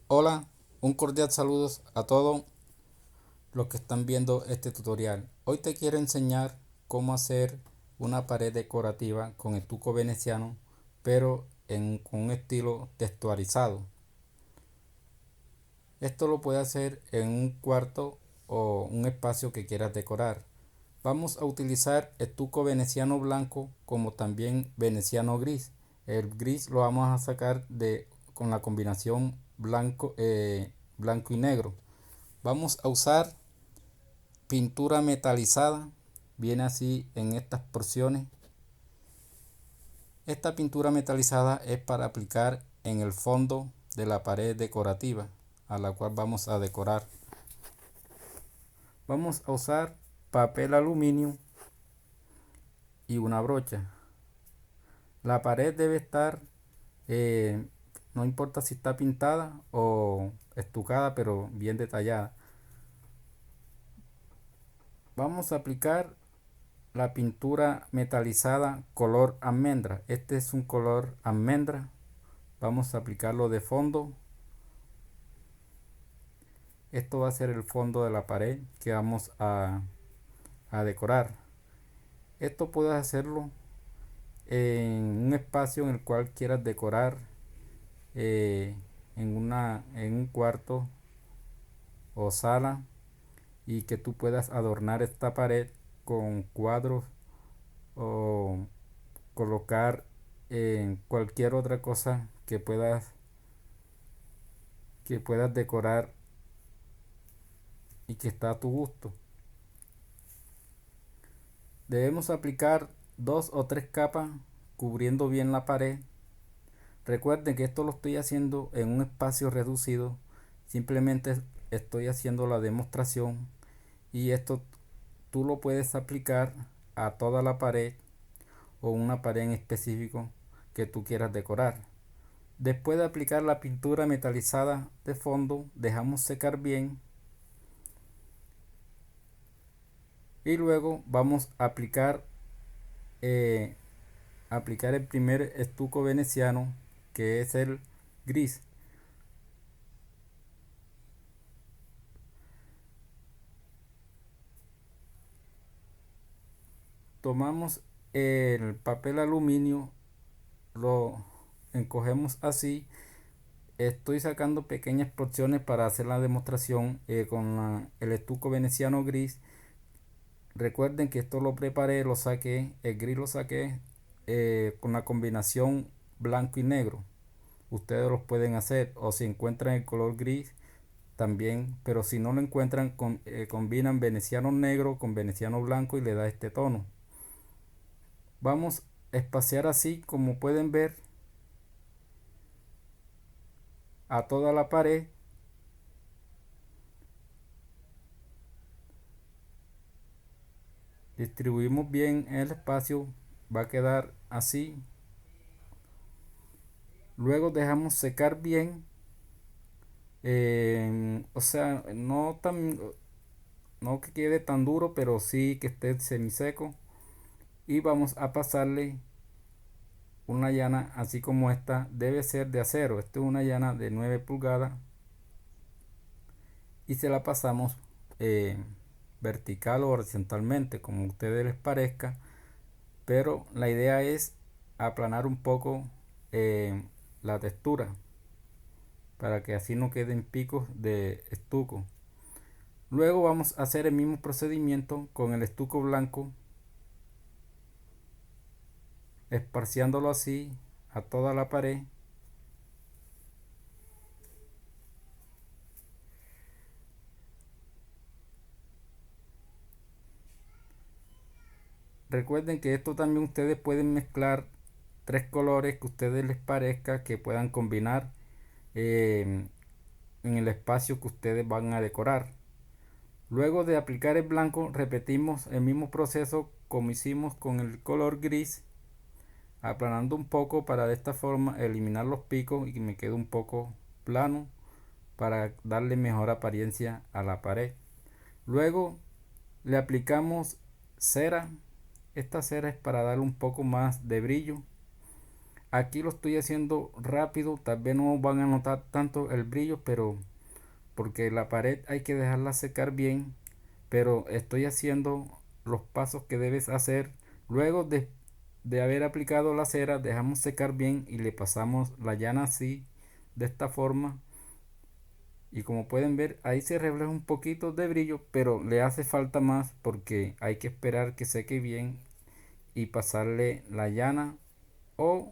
Hola, un cordial saludos a todos los que están viendo este tutorial. Hoy te quiero enseñar cómo hacer una pared decorativa con estuco veneciano, pero con un estilo texturizado. Esto lo puedes hacer en un cuarto o un espacio que quieras decorar. Vamos a utilizar estuco veneciano blanco como también veneciano gris. El gris lo vamos a sacar con la combinación blanco y negro. Vamos a usar pintura metalizada, viene así en estas porciones. Esta pintura metalizada es para aplicar en el fondo de la pared decorativa a la cual vamos a decorar. Vamos a usar papel aluminio y una brocha. La pared debe estar, no importa si está pintada o estucada, pero bien detallada. Vamos a aplicar la pintura metalizada color almendra. Este es un color almendra. Vamos a aplicarlo de fondo. Esto va a ser el fondo de la pared que vamos a decorar. Esto puedes hacerlo en un espacio en el cual quieras decorar, en un cuarto o sala, y que tú puedas adornar esta pared con cuadros o colocar en cualquier otra cosa que puedas decorar y que está a tu gusto. Debemos aplicar 2 o 3 capas cubriendo bien la pared. Recuerden que esto lo estoy haciendo en un espacio reducido. Simplemente estoy haciendo la demostración, y esto tú lo puedes aplicar a toda la pared o una pared en específico que tú quieras decorar. Después de aplicar la pintura metalizada de fondo, dejamos secar bien y luego vamos a eh, aplicar el primer estuco veneciano, que es el gris. Tomamos el papel aluminio, lo encogemos así. Estoy sacando pequeñas porciones para hacer la demostración con el estuco veneciano gris. Recuerden que esto lo preparé, lo saqué, el gris lo saqué con la combinación blanco y negro. Ustedes los pueden hacer, o si encuentran el color gris también, pero si no lo encuentran, combinan veneciano negro con veneciano blanco y le da este tono. Vamos a espaciar así, como pueden ver, a toda la pared. Distribuimos bien el espacio, va a quedar así. Luego dejamos secar bien, o sea, no que quede tan duro, pero sí que esté semiseco. Y vamos a pasarle una llana así como esta, debe ser de acero. Esto es una llana de 9 pulgadas y se la pasamos vertical o horizontalmente, como a ustedes les parezca, pero la idea es aplanar un poco eh, la textura para que así no queden picos de estuco. Luego vamos a hacer el mismo procedimiento con el estuco blanco, esparciándolo así a toda la pared. Recuerden que esto también ustedes pueden mezclar 3 colores que a ustedes les parezca que puedan combinar en el espacio que ustedes van a decorar. Luego de aplicar el blanco, repetimos el mismo proceso como hicimos con el color gris, aplanando un poco para de esta forma eliminar los picos y que me quede un poco plano para darle mejor apariencia a la pared. Luego le aplicamos cera. Esta cera es para darle un poco más de brillo Aquí lo estoy haciendo rápido, tal vez no van a notar tanto el brillo, pero porque la pared hay que dejarla secar bien, pero estoy haciendo los pasos que debes hacer. Luego de haber aplicado la cera, dejamos secar bien y le pasamos la llana así, de esta forma. Y como pueden ver, ahí se refleja un poquito de brillo, pero le hace falta más porque hay que esperar que seque bien y pasarle la llana o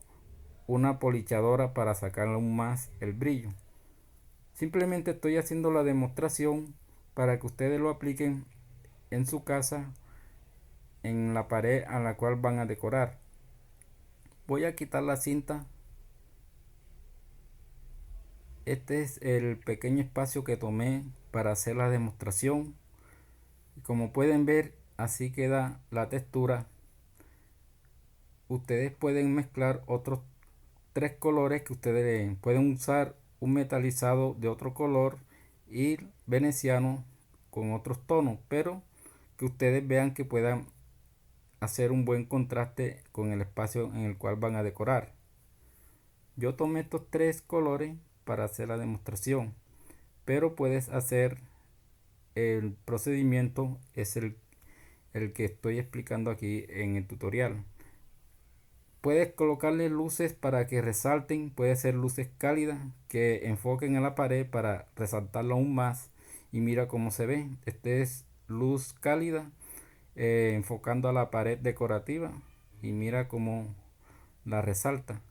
una polichadora para sacarle aún más el brillo. Simplemente estoy haciendo la demostración para que ustedes lo apliquen en su casa, en la pared a la cual van a decorar. Voy a quitar la cinta. Este es el pequeño espacio que tomé para hacer la demostración. Y como pueden ver, así queda la textura. Ustedes pueden mezclar otros tres colores que ustedes pueden usar: un metalizado de otro color y veneciano con otros tonos, pero que ustedes vean que puedan hacer un buen contraste con el espacio en el cual van a decorar. Yo tomé estos tres colores para hacer la demostración, pero puedes hacer el procedimiento, es el que estoy explicando aquí en el tutorial. Puedes colocarle luces para que resalten, puede ser luces cálidas que enfoquen en la pared para resaltarlo aún más. Y mira cómo se ve. Este es luz cálida enfocando a la pared decorativa y mira cómo la resalta.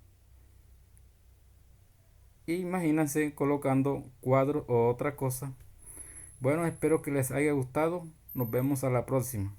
Imagínense colocando cuadros o otra cosa. Bueno, espero que les haya gustado. Nos vemos a la próxima.